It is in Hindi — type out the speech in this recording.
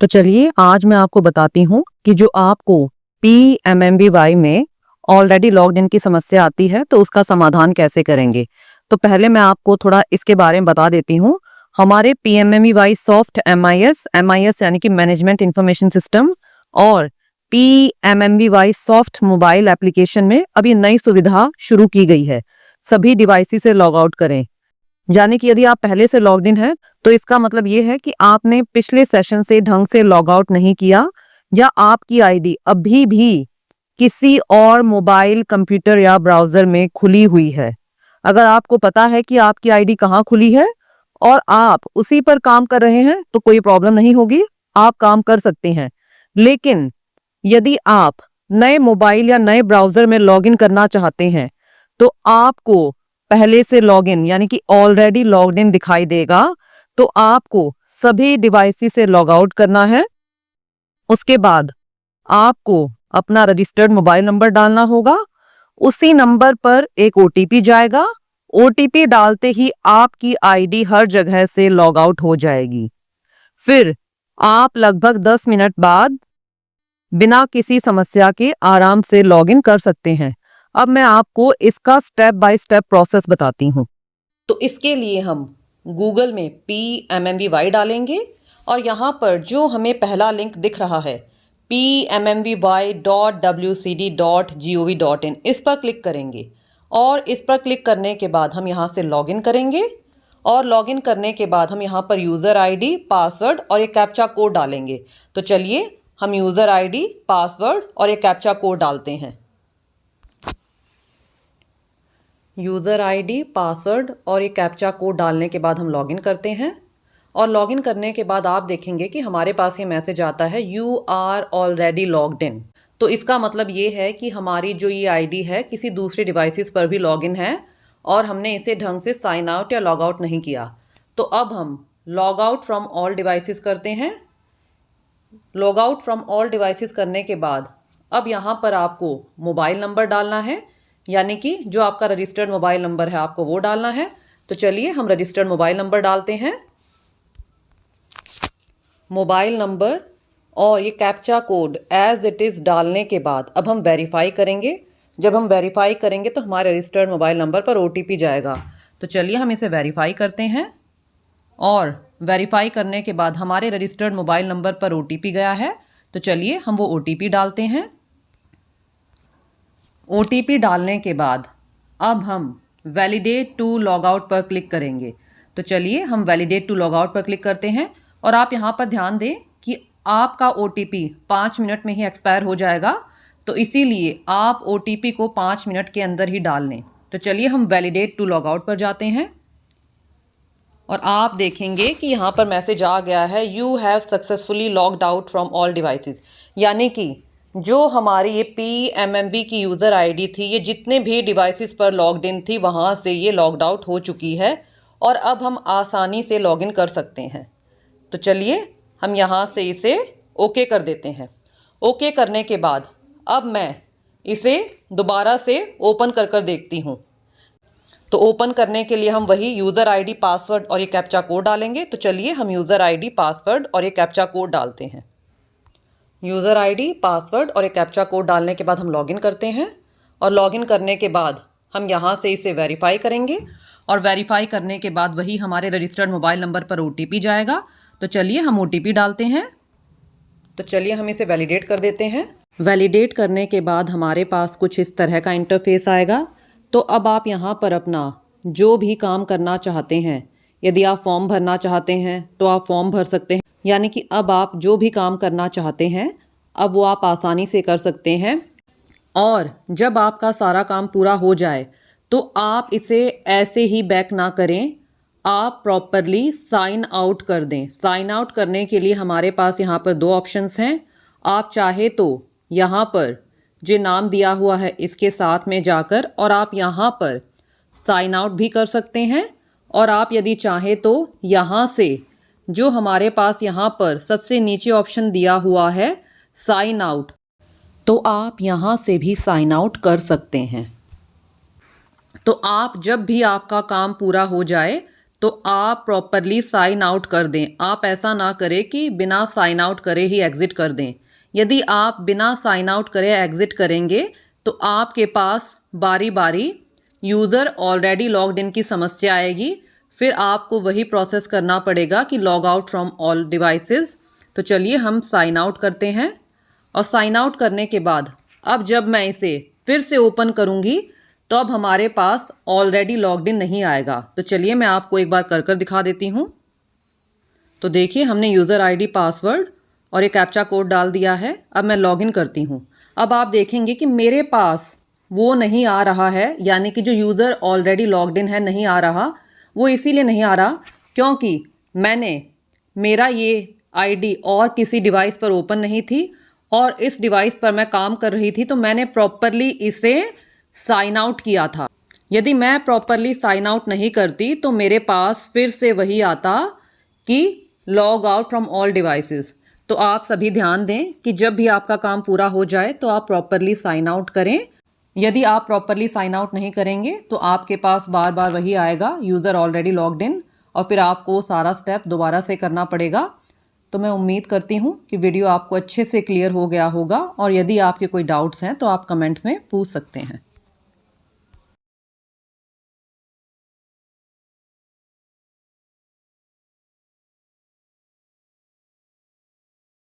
तो चलिए आज मैं आपको बताती हूँ कि जो आपको PMMBY में ऑलरेडी लॉग्ड इन की समस्या आती है तो उसका समाधान कैसे करेंगे। तो पहले मैं आपको थोड़ा इसके बारे में बता देती हूँ। हमारे PMMBY सॉफ्ट MIS यानी कि मैनेजमेंट इंफॉर्मेशन सिस्टम और PMMBY सॉफ्ट मोबाइल एप्लीकेशन में अभी नई सुविधा शुरू की गई है। सभी डिवाइस से लॉग आउट करें। यानी कि यदि आप पहले से लॉग्ड इन है तो इसका मतलब ये है कि आपने पिछले सेशन से ढंग से लॉग आउट नहीं किया या आपकी आईडी अभी भी किसी और मोबाइल कंप्यूटर या ब्राउजर में खुली हुई है। अगर आपको पता है कि आपकी आईडी कहाँ खुली है और आप उसी पर काम कर रहे हैं तो कोई प्रॉब्लम नहीं होगी, आप काम कर सकते हैं। लेकिन यदि आप नए मोबाइल या नए ब्राउजर में लॉगिन करना चाहते हैं तो आपको पहले से लॉगिन यानी कि ऑलरेडी लॉग्ड इन दिखाई देगा। तो आपको सभी डिवाइसेस से लॉग आउट करना है। उसके बाद आपको अपना रजिस्टर्ड मोबाइल नंबर डालना होगा। उसी नंबर पर एक ओटीपी जाएगा। ओटीपी डालते ही आपकी आईडी हर जगह से लॉग आउट हो जाएगी। फिर आप लगभग 10 मिनट बाद बिना किसी समस्या के आराम से लॉगिन कर सकते हैं। अब मैं आपको इसका स्टेप बाय स्टेप प्रोसेस बताती हूँ। तो इसके लिए हम गूगल में PMMBY डालेंगे और यहाँ पर जो हमें पहला लिंक दिख रहा है PMMBY.wcd.gov.in इस पर क्लिक करेंगे और इस पर क्लिक करने के बाद हम यहाँ से लॉगिन करेंगे और लॉगिन करने के बाद हम यहाँ पर यूज़र आईडी, पासवर्ड और एक कैप्चा कोड डालेंगे। तो चलिए हम यूज़र आईडी, पासवर्ड और एक कैप्चा कोड डालते हैं। यूज़र आईडी, पासवर्ड और ये कैप्चा कोड डालने के बाद हम लॉगिन करते हैं और लॉगिन करने के बाद आप देखेंगे कि हमारे पास ये मैसेज आता है you are already logged in. तो इसका मतलब ये है कि हमारी जो ये आईडी है किसी दूसरे डिवाइसेस पर भी लॉगिन है और हमने इसे ढंग से साइन आउट या लॉग आउट नहीं किया। तो अब हम log out from all devices करते हैं। Log out from all devices करने के बाद अब यहाँ पर आपको मोबाइल नंबर डालना है, यानी कि जो आपका रजिस्टर्ड मोबाइल नंबर है आपको वो डालना है। तो चलिए हम रजिस्टर्ड मोबाइल नंबर डालते हैं। मोबाइल नंबर और ये captcha code as it is डालने के बाद अब हम वेरीफाई करेंगे। जब हम वेरीफाई करेंगे तो हमारे रजिस्टर्ड मोबाइल नंबर पर OTP जाएगा। तो चलिए हम इसे वेरीफाई करते हैं और वेरीफाई करने के बाद हमारे रजिस्टर्ड मोबाइल नंबर पर OTP गया है। तो चलिए हम वो OTP डालते हैं। OTP डालने के बाद अब हम वैलिडेट टू लॉग आउट पर क्लिक करेंगे। तो चलिए हम वैलिडेट टू लॉग आउट पर क्लिक करते हैं और आप यहाँ पर ध्यान दें कि आपका OTP 5 मिनट में ही एक्सपायर हो जाएगा। तो इसीलिए आप OTP को 5 मिनट के अंदर ही डाल लें। तो चलिए हम वैलिडेट टू लॉग आउट पर जाते हैं और आप देखेंगे कि यहाँ पर मैसेज आ गया है you have successfully logged out from all devices. यानी कि जो हमारी ये PMMB की यूज़र आईडी थी ये जितने भी डिवाइसेस पर लॉग्ड इन थी वहाँ से ये लॉग्ड आउट हो चुकी है और अब हम आसानी से लॉगिन कर सकते हैं। तो चलिए हम यहाँ से इसे ओके कर देते हैं। ओके करने के बाद अब मैं इसे दोबारा से ओपन कर देखती हूँ। तो ओपन करने के लिए हम वही यूज़र आईडी, पासवर्ड और ये कैप्चा कोड डालेंगे। तो चलिए हम यूज़र आईडी, पासवर्ड और ये कैप्चा कोड डालते हैं। यूज़र आईडी, पासवर्ड और एक कैप्चा कोड डालने के बाद हम लॉगिन करते हैं और लॉगिन करने के बाद हम यहाँ से इसे वेरीफाई करेंगे और वेरीफाई करने के बाद वही हमारे रजिस्टर्ड मोबाइल नंबर पर OTP जाएगा। तो चलिए हम OTP डालते हैं। तो चलिए हम इसे वैलिडेट कर देते हैं। वैलिडेट करने के बाद हमारे पास कुछ इस तरह का इंटरफेस आएगा। तो अब आप यहाँ पर अपना जो भी काम करना चाहते हैं, यदि आप फॉर्म भरना चाहते हैं तो आप फॉर्म भर सकते हैं। यानी कि अब आप जो भी काम करना चाहते हैं अब वो आप आसानी से कर सकते हैं। और जब आपका सारा काम पूरा हो जाए तो आप इसे ऐसे ही बैक ना करें, आप प्रॉपरली साइन आउट कर दें। साइन आउट करने के लिए हमारे पास यहाँ पर 2 ऑप्शंस हैं। आप चाहे तो यहाँ पर जो नाम दिया हुआ है इसके साथ में जाकर और आप यहाँ पर साइन आउट भी कर सकते हैं और आप यदि चाहे तो यहाँ से जो हमारे पास यहाँ पर सबसे नीचे ऑप्शन दिया हुआ है साइन आउट, तो आप यहाँ से भी साइन आउट कर सकते हैं। तो आप जब भी आपका काम पूरा हो जाए तो आप प्रॉपरली साइन आउट कर दें। आप ऐसा ना करें कि बिना साइन आउट करे ही एग्ज़िट कर दें। यदि आप बिना साइन आउट करे एग्ज़िट करेंगे तो आपके पास बारी बारी यूज़र ऑलरेडी लॉग्ड इन की समस्या आएगी। फिर आपको वही प्रोसेस करना पड़ेगा कि log out from all devices. तो चलिए हम साइन आउट करते हैं और साइन आउट करने के बाद अब जब मैं इसे फिर से ओपन करूंगी तो अब हमारे पास ऑलरेडी लॉग्ड इन नहीं आएगा। तो चलिए मैं आपको एक बार कर दिखा देती हूँ। तो देखिए हमने यूज़र आईडी, पासवर्ड और एक कैप्चा कोड डाल दिया है। अब मैं लॉगिन करती हूँ। अब आप देखेंगे कि मेरे पास वो नहीं आ रहा है, यानी कि जो यूज़र ऑलरेडी लॉग्ड इन है नहीं आ रहा। वो इसीलिए नहीं आ रहा क्योंकि मेरा ये आईडी और किसी डिवाइस पर ओपन नहीं थी और इस डिवाइस पर मैं काम कर रही थी, तो मैंने प्रॉपरली इसे साइन आउट किया था। यदि मैं प्रॉपरली साइन आउट नहीं करती तो मेरे पास फिर से वही आता कि log out from all devices. तो आप सभी ध्यान दें कि जब भी आपका काम पूरा हो जाए तो आप प्रॉपरली साइन आउट करें। यदि आप प्रॉपरली साइन आउट नहीं करेंगे तो आपके पास बार बार वही आएगा, यूज़र ऑलरेडी लॉग्ड इन, और फिर आपको सारा स्टेप दोबारा से करना पड़ेगा। तो मैं उम्मीद करती हूँ कि वीडियो आपको अच्छे से क्लियर हो गया होगा और यदि आपके कोई डाउट्स हैं तो आप कमेंट्स में पूछ सकते हैं।